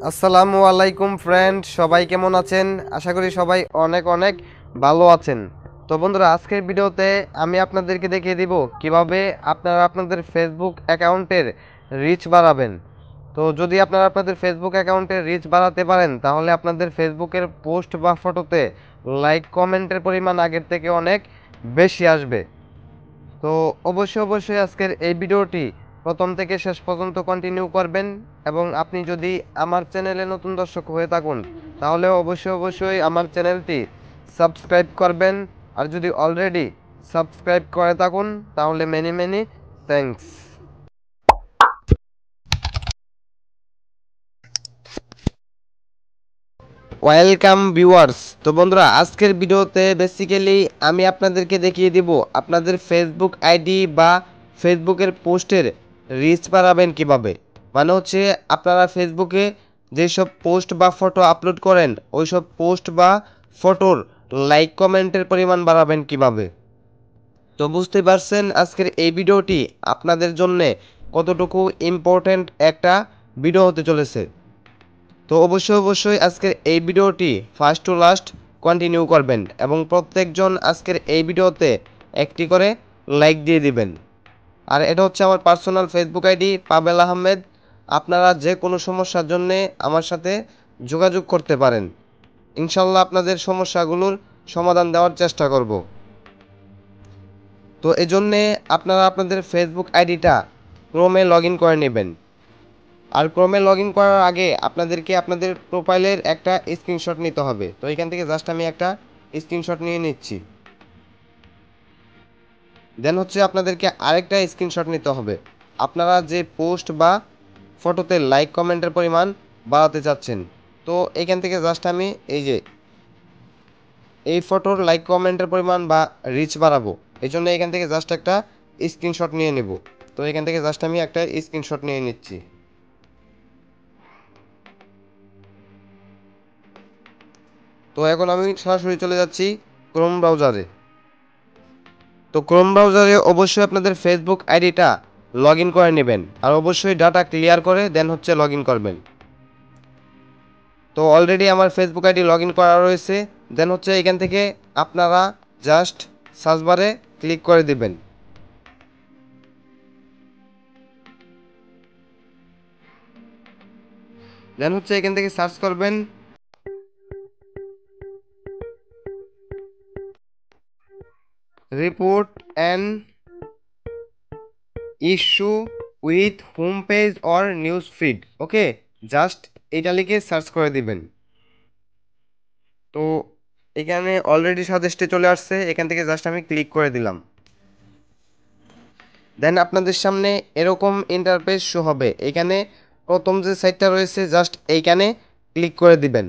আসসালামু আলাইকুম ফ্রেন্ড, সবাই কেমন আছেন? আশা করি সবাই অনেক অনেক ভালো আছেন। তো বন্ধুরা, আজকের ভিডিওতে আমি আপনাদেরকে দেখিয়ে দিব কিভাবে আপনারা আপনাদের ফেসবুক অ্যাকাউন্টের রিচ বাড়াবেন। তো যদি আপনারা আপনাদের ফেসবুক অ্যাকাউন্টের রিচ বাড়াতে পারেন, তাহলে আপনাদের ফেসবুকের পোস্ট বা ফটোতে লাইক কমেন্টের পরিমাণ আগের থেকে অনেক বেশি আসবে। তো অবশ্যই আজকের এই ভিডিওটি প্রথম থেকে শেষ পর্যন্ত কন্টিনিউ করবেন। এবং আপনি যদি আমার চ্যানেলে নতুন দর্শক হয়ে থাকুন, তাহলে অবশ্যই আমার চ্যানেলটি সাবস্ক্রাইব করবেন। আর যদি অলরেডি সাবস্ক্রাইব করে থাকুন, তাহলে many many thanks. Welcome viewers. তো বন্ধুরা, আজকের ভিডিওতে বেসিক্যালি আমি আপনাদেরকে দেখিয়ে দিব আপনাদের ফেসবুক আইডি বা ফেসবুকের পোস্টের রিচ বাড়াবেন কিভাবে। মানে হচ্ছে আপনারা ফেসবুকে যেসব পোস্ট বা ফটো আপলোড করেন, ওইসব পোস্ট বা ফটোর লাইক কমেন্টের পরিমাণ বাড়াবেন কিভাবে। তো বুঝতে পারছেন আজকের এই ভিডিওটি আপনাদের জন্য কতটুকু ইম্পর্ট্যান্ট একটা ভিডিও হতে চলেছে। তো অবশ্যই আজকের এই ভিডিওটি ফার্স্ট টু লাস্ট কন্টিনিউ করবেন এবং প্রত্যেকজন আজকের এই ভিডিওতে একটি করে লাইক দিয়ে দিবেন। আর এটা হচ্ছে আমার personal Facebook ID Pavel Ahmed. আপনারা যে কোনো সমস্যার জন্য আমার সাথে যোগাযোগ করতে পারেন। ইনশাল্লাহ আপনাদের সমস্যাগুলোর সমাধান দেওয়ার চেষ্টা করব। তো এজন্যে আপনারা আপনাদের ফেসবুক আইডিটা ক্রোমে লগ ইন করে নেবেন। আর ক্রোমে লগ ইন করার আগে আপনাদেরকে আপনাদের প্রোফাইলের একটা স্ক্রিনশট নিতে হবে। তো এখান থেকে জাস্ট আমি একটা স্ক্রিনশট নিয়ে নিচ্ছি। দেন হচ্ছে আপনাদেরকে আরেকটা স্ক্রিনশট নিতে হবে। আপনারা যে পোস্ট বা ফটোতে লাইক কমেন্টের পরিমাণ বাড়াতে চাচ্ছেন, তো এখান থেকে জাস্ট আমি এই ফটোর লাইক কমেন্টের পরিমাণ বা রিচ বাড়াবো, এই জন্য এখান থেকে জাস্ট একটা স্ক্রিনশট নিয়ে নেব। তো এখান থেকে জাস্ট আমি একটা স্ক্রিনশট নিয়ে নিচ্ছি। তো এখন আমি সরাসরি চলে যাচ্ছি ক্রোম ব্রাউজারে। তো ক্রোম ব্রাউজারে অবশ্যই আপনাদের ফেসবুক আইডিটা লগ ইন করে নেবেন, আর অবশ্যই ডাটা ক্লিয়ার করে দেন হচ্ছে লগ ইন করবেন। তো অলরেডি আমার ফেসবুক আইডি লগ ইন করা রয়েছে। দেন হচ্ছে এখান থেকে আপনারা জাস্ট সার্চ বারে ক্লিক করে দিবেন। দেন হচ্ছে এখান থেকে সার্চ করবেন report and issue with home page or news feed. Okay, just এটা লিখে সার্চ করে দিবেন। তো এখানে অলরেডি সাজেস্টে চলে আসছে, এখান থেকে জাস্ট আমি ক্লিক করে দিলাম। দেন আপনাদের সামনে এরকম ইন্টারফেস শো হবে। এখানে প্রথম যে সাইটটা রয়েছে জাস্ট এইখানে ক্লিক করে দিবেন।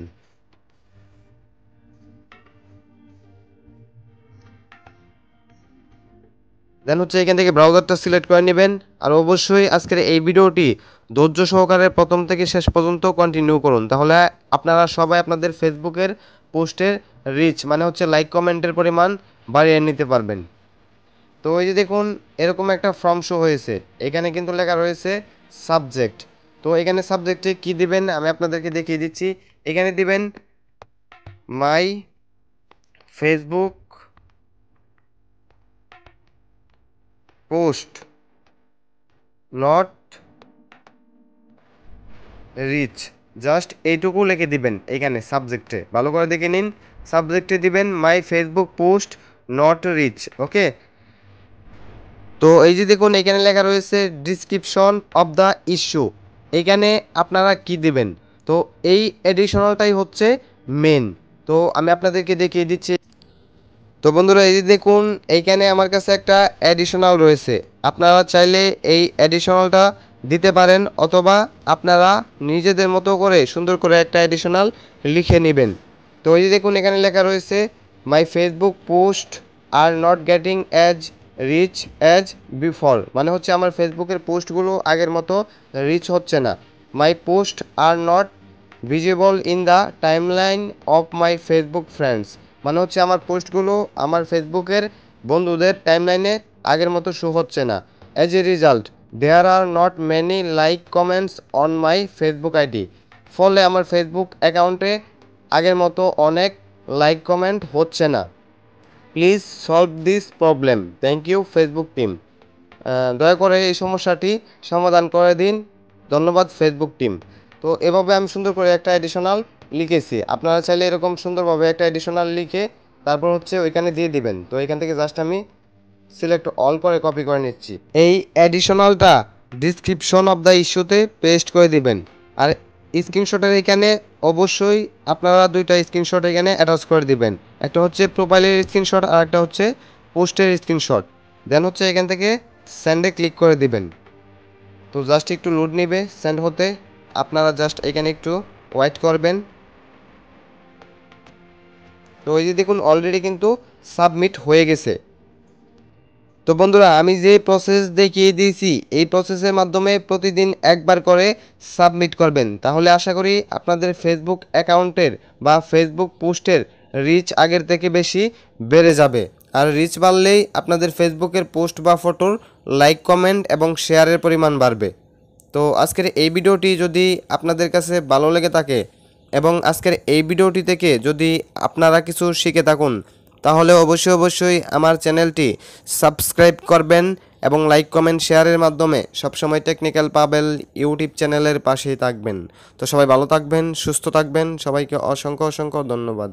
দেন হচ্ছে এখান থেকে ব্রাউজারটা সিলেক্ট করে নেবেন। আর অবশ্যই আজকের এই ভিডিওটি ধৈর্য সহকারে প্রথম থেকে শেষ পর্যন্ত কন্টিনিউ করুন, তাহলে আপনারা সবাই আপনাদের ফেসবুকের পোস্টের রিচ মানে হচ্ছে লাইক কমেন্টের পরিমাণ বাড়িয়ে নিতে পারবেন। তো এই যে দেখুন, এরকম একটা ফর্ম শো হয়েছে। এখানে কিন্তু লেখা রয়েছে সাবজেক্ট। তো এখানে সাবজেক্টে কি দিবেন আমি আপনাদেরকে দেখিয়ে দিচ্ছি। এখানে দিবেন my Facebook post not reach, just এইটুকু লিখে দিবেন। এখানে সাবজেক্টে ভালো করে দেখে নিন, সাবজেক্টে দিবেন my Facebook post not reach. Okay, তো এই যে দেখুন এখানে লেখা রয়েছে ডিসক্রিপশন অফ দ্য ইস্যু। এখানে আপনারা কি দিবেন, তো এই এডিশনালটাই হচ্ছে মেন। তো আমি আপনাদেরকে দেখিয়ে দিচ্ছি। তো বন্ধুরা, এই যে দেখুন এইখানে আমার কাছে একটা অ্যাডিশনাল রয়েছে। আপনারা চাইলে এই অ্যাডিশনালটা দিতে পারেন, অথবা আপনারা নিজেদের মতো করে সুন্দর করে একটা অ্যাডিশনাল লিখে নেবেন। তো এই যে দেখুন এখানে লেখা রয়েছে my Facebook post are not getting as reach as before. মানে হচ্ছে আমার ফেসবুকের পোস্টগুলো আগের মতো রিচ হচ্ছে না। মাই post are not visible in the timeline of my Facebook friends. মানে হচ্ছে আমার পোস্টগুলো আমার ফেসবুকের বন্ধুদের টাইমলাইনে আগের মতো শো হচ্ছে না। As a result there are not many like comments on my Facebook ID. ফলে আমার ফেসবুক অ্যাকাউন্টে আগের মতো অনেক লাইক কমেন্ট হচ্ছে না। Please solve this problem, thank you Facebook team. দয়া করে এই সমস্যাটি সমাধান করে দিন, ধন্যবাদ ফেসবুক টিম। তো এভাবে আমি সুন্দর করে একটা এডিশনাল লিখেছি। আপনারা চাইলে এরকম সুন্দরভাবে একটা এডিশনাল লিখে তারপর হচ্ছে ওইখানে দিয়ে দিবেন। তো এখান থেকে জাস্ট আমি সিলেক্ট অল করে কপি করে নিচ্ছি। এই অ্যাডিশনালটা ডিসক্রিপশন অফ দ্য ইস্যুতে পেস্ট করে দিবেন। আর স্ক্রিনশটের এখানে অবশ্যই আপনারা দুইটা স্ক্রিনশট এখানে অ্যাটাচ করে দিবেন। একটা হচ্ছে প্রোফাইলের স্ক্রিনশট আর একটা হচ্ছে পোস্টের স্ক্রিনশট। দেন হচ্ছে এখান থেকে সেন্ডে ক্লিক করে দিবেন। তো জাস্ট একটু লোড নেবে সেন্ড হতে, আপনারা জাস্ট এখানে একটু ওয়েট করবেন। তো এই যে দেখুন অলরেডি কিন্তু সাবমিট হয়ে গেছে। তো বন্ধুরা আমি যে প্রসেস দেখিয়ে দিয়েছি এই প্রসেসের মাধ্যমে প্রতিদিন একবার করে সাবমিট করবেন, তাহলে আশা করি আপনাদের ফেসবুক অ্যাকাউন্টের বা ফেসবুক পোস্টের রিচ আগের থেকে বেশি বেড়ে যাবে। আর রিচ বাড়লেই আপনাদের ফেসবুকের পোস্ট বা ফটোর লাইক কমেন্ট এবং শেয়ারের পরিমাণ বাড়বে। তো আজকের এই ভিডিওটি যদি আপনাদের কাছে ভালো লেগে থাকে এবং আজকের এই ভিডিওটি থেকে যদি আপনারা কিছু শিখে থাকুন, তাহলে অবশ্যই আমার চ্যানেলটি সাবস্ক্রাইব করবেন এবং লাইক কমেন্ট শেয়ারের মাধ্যমে সবসময় টেকনিক্যাল পাবেল ইউটিউব চ্যানেলের পাশেই থাকবেন। তো সবাই ভালো থাকবেন, সুস্থ থাকবেন, সবাইকে অসংখ্য ধন্যবাদ।